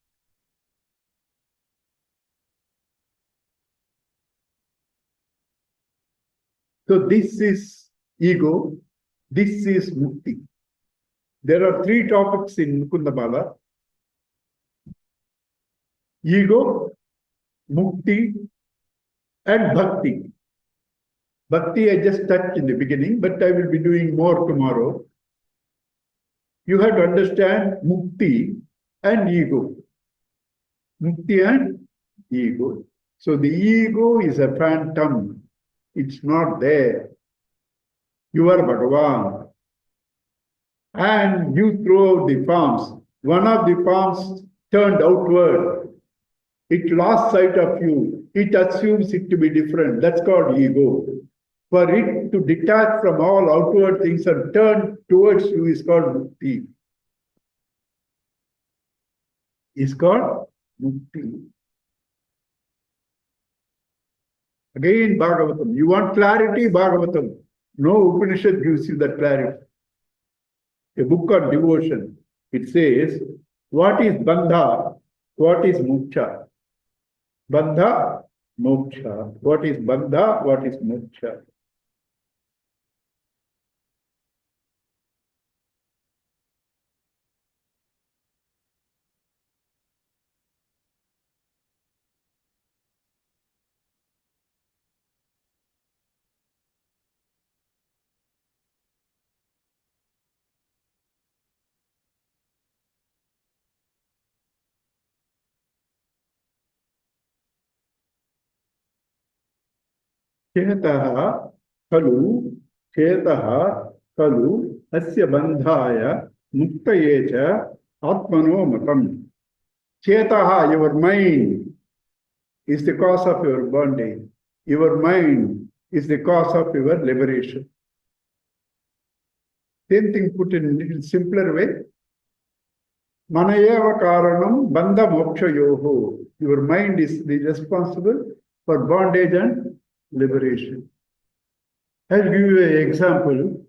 So this is ego. This is mukti. There are three topics in Mukunda Bala. Ego, mukti, and bhakti. Bhakti I just touched in the beginning, but I will be doing more tomorrow. You have to understand mukti and ego. Mukti and ego. So the ego is a phantom. It's not there. You are Bhagavan. And you throw out the palms. One of the palms turned outward. It lost sight of you. It assumes it to be different. That's called ego. For it to detach from all outward things and turn towards you is called mukti. Is called mukti. Again, Bhagavatam. You want clarity? Bhagavatam. No Upanishad gives you that clarity. A book on devotion. It says, what is bandha? What is moksha? Bandha, moksha. What is bandha? What is moksha? Chetah kalu, chetah kalu, asya bandhaya, muktayecha, atmano matam. Chetah, your mind, is the cause of your bondage. Your mind is the cause of your liberation. Same thing put in a little simpler way. Manayeva karanam bandha moksha yoho. Your mind is the responsible for bondage and liberation. I'll give you an example.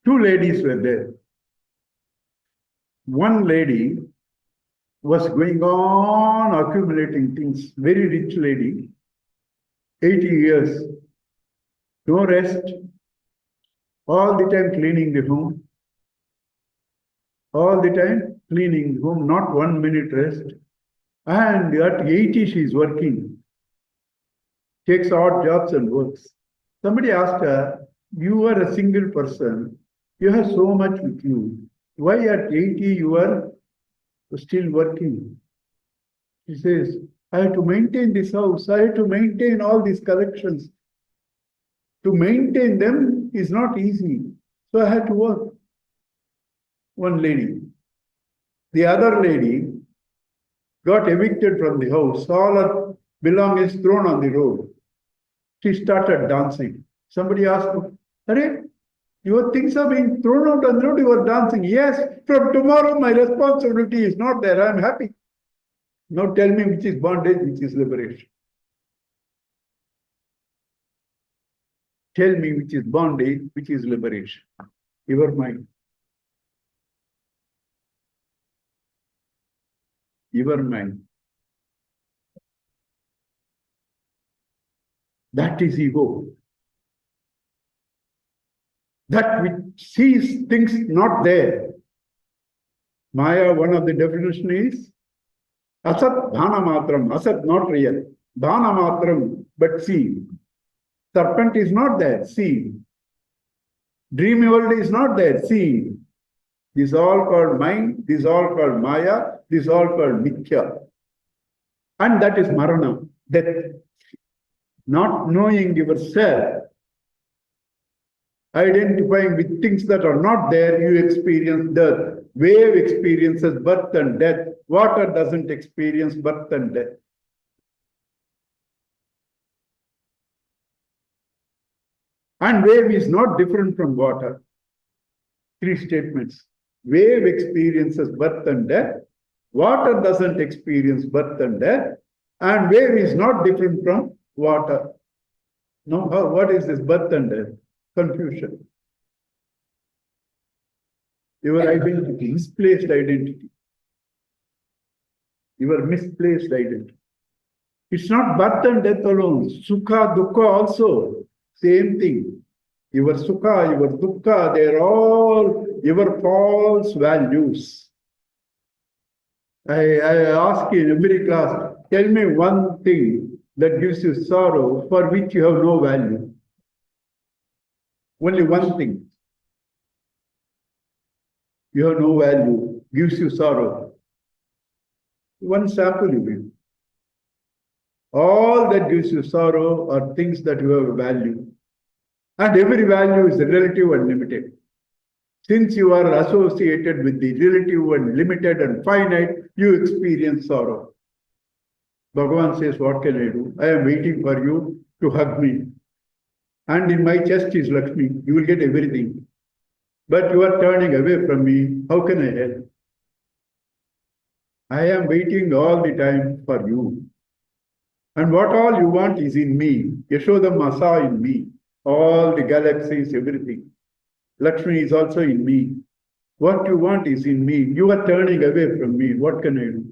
Two ladies were there. One lady was going on accumulating things, very rich lady, 80 years, no rest, all the time cleaning the home, all the time cleaning the home, not 1 minute rest. And at 80 she is working, takes odd jobs and works. Somebody asked her, you are a single person, you have so much with you. Why at 80 you are still working? She says, I have to maintain this house, I have to maintain all these collections. To maintain them is not easy. So I had to work. One lady. The other lady got evicted from the house, all her belongings thrown on the road. She started dancing. Somebody asked her, Hare, your things are being thrown out on the road, you are dancing. Yes, from tomorrow my responsibility is not there, I am happy. Now tell me which is bondage, which is liberation. Tell me which is bondage, which is liberation. Your mind. Your mind. That is ego. That which sees things not there. Maya, one of the definition is asat dhana matram. Asat not real. Dhana matram, but see. Serpent is not there, see. Dream world is not there, see. This is all called mind, this is all called Maya, this is all called Mithya. And that is Marana, death. Not knowing yourself Identifying with things that are not there, you experience death. Wave experiences birth and death. Water doesn't experience birth and death. And wave is not different from water. 3 statements. Wave experiences birth and death. Water doesn't experience birth and death. And wave is not different from water. No, what is this birth and death? Confusion. Your identity, misplaced identity. Your misplaced identity. It's not birth and death alone. Sukha, dukkha also. Same thing. Your sukha, your dukkha, they're all your false values. I ask in every class, tell me one thing that gives you sorrow for which you have no value. Only one thing. You have no value, gives you sorrow. One sample you give. All that gives you sorrow are things that you have a value. And every value is relative and limited. Since you are associated with the relative and limited and finite, you experience sorrow. Bhagavan says, what can I do? I am waiting for you to hug me. And in my chest is Lakshmi. You will get everything. But you are turning away from me. How can I help? I am waiting all the time for you. And what all you want is in me. Yashoda Masa in me. All the galaxies, everything. Lakshmi is also in me. What you want is in me. You are turning away from me. What can I do?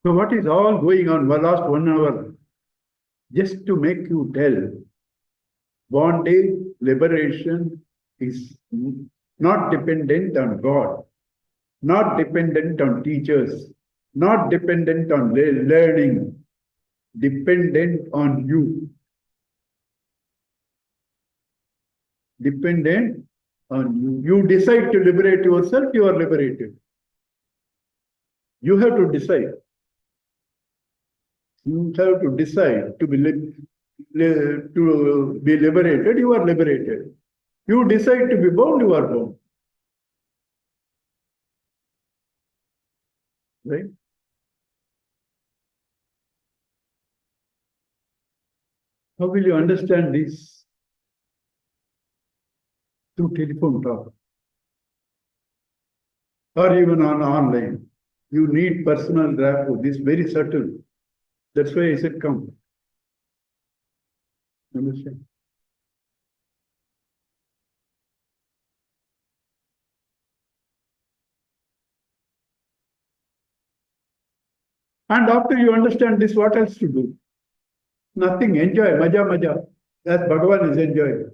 So what is all going on for the last 1 hour? Just to make you tell, bondage, liberation is not dependent on God, not dependent on teachers, not dependent on learning, dependent on you. Dependent on you. You decide to liberate yourself, you are liberated. You have to decide. You have to decide to be liberated, you are liberated. You decide to be bound, you are bound. Right? How will you understand this? Through telephone talk. Or even on online. You need personal rapport. This is very subtle. That's why I said come. Understand? And after you understand this, what else to do? Nothing. Enjoy. Maja, maja. As Bhagavan is enjoying.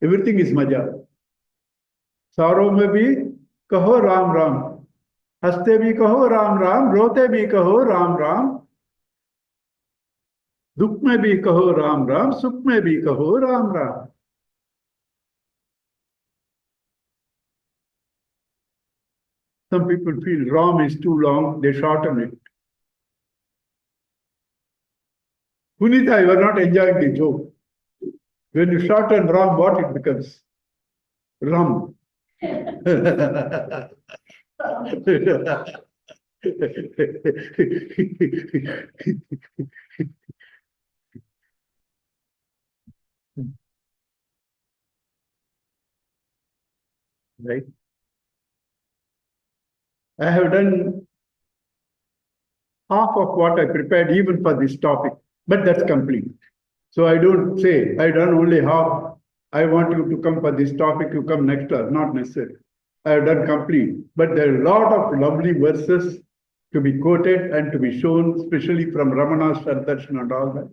Everything is maja. Sorrow mein bhi kaho Ram Ram. Haste bhi kaho Ram Ram. Rote bhi kaho Ram Ram. दुख में भी कहो राम राम, सुख में भी कहो Ram Ram. Some people feel Ram is too long, they shorten it. Punita, you are not enjoying the joke. When you shorten Ram, what it becomes? Ram. Right? I have done half of what I prepared even for this topic, but that's complete. So I don't say, I done only half. I want you to come for this topic, you come next class, not necessary. I have done complete. But there are a lot of lovely verses to be quoted and to be shown, especially from Ramana's Shardarshan and all that.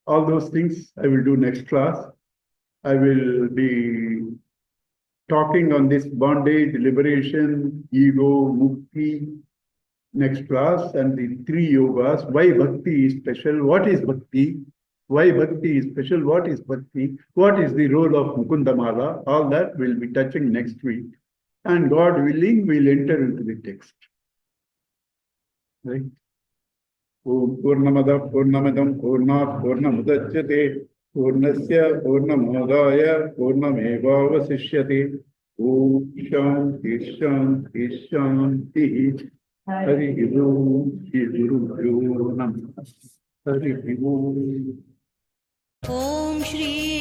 All those things I will do next class. I will be talking on this bondage, liberation, ego, mukti, next class, and the 3 yogas. Why bhakti is special? What is bhakti? Why bhakti is special? What is bhakti? What is the role of Mukunda Mala? All that we'll be touching next week. And God willing, we'll enter into the text. Right? Om Purnamada Purnamadam Purnat Purnamudachyate Purnasya Purnamadaya Purnamevavasishyate Om Shanti Shanti Shanti Hari Om Shri Guru Namah Hari Om Om Shri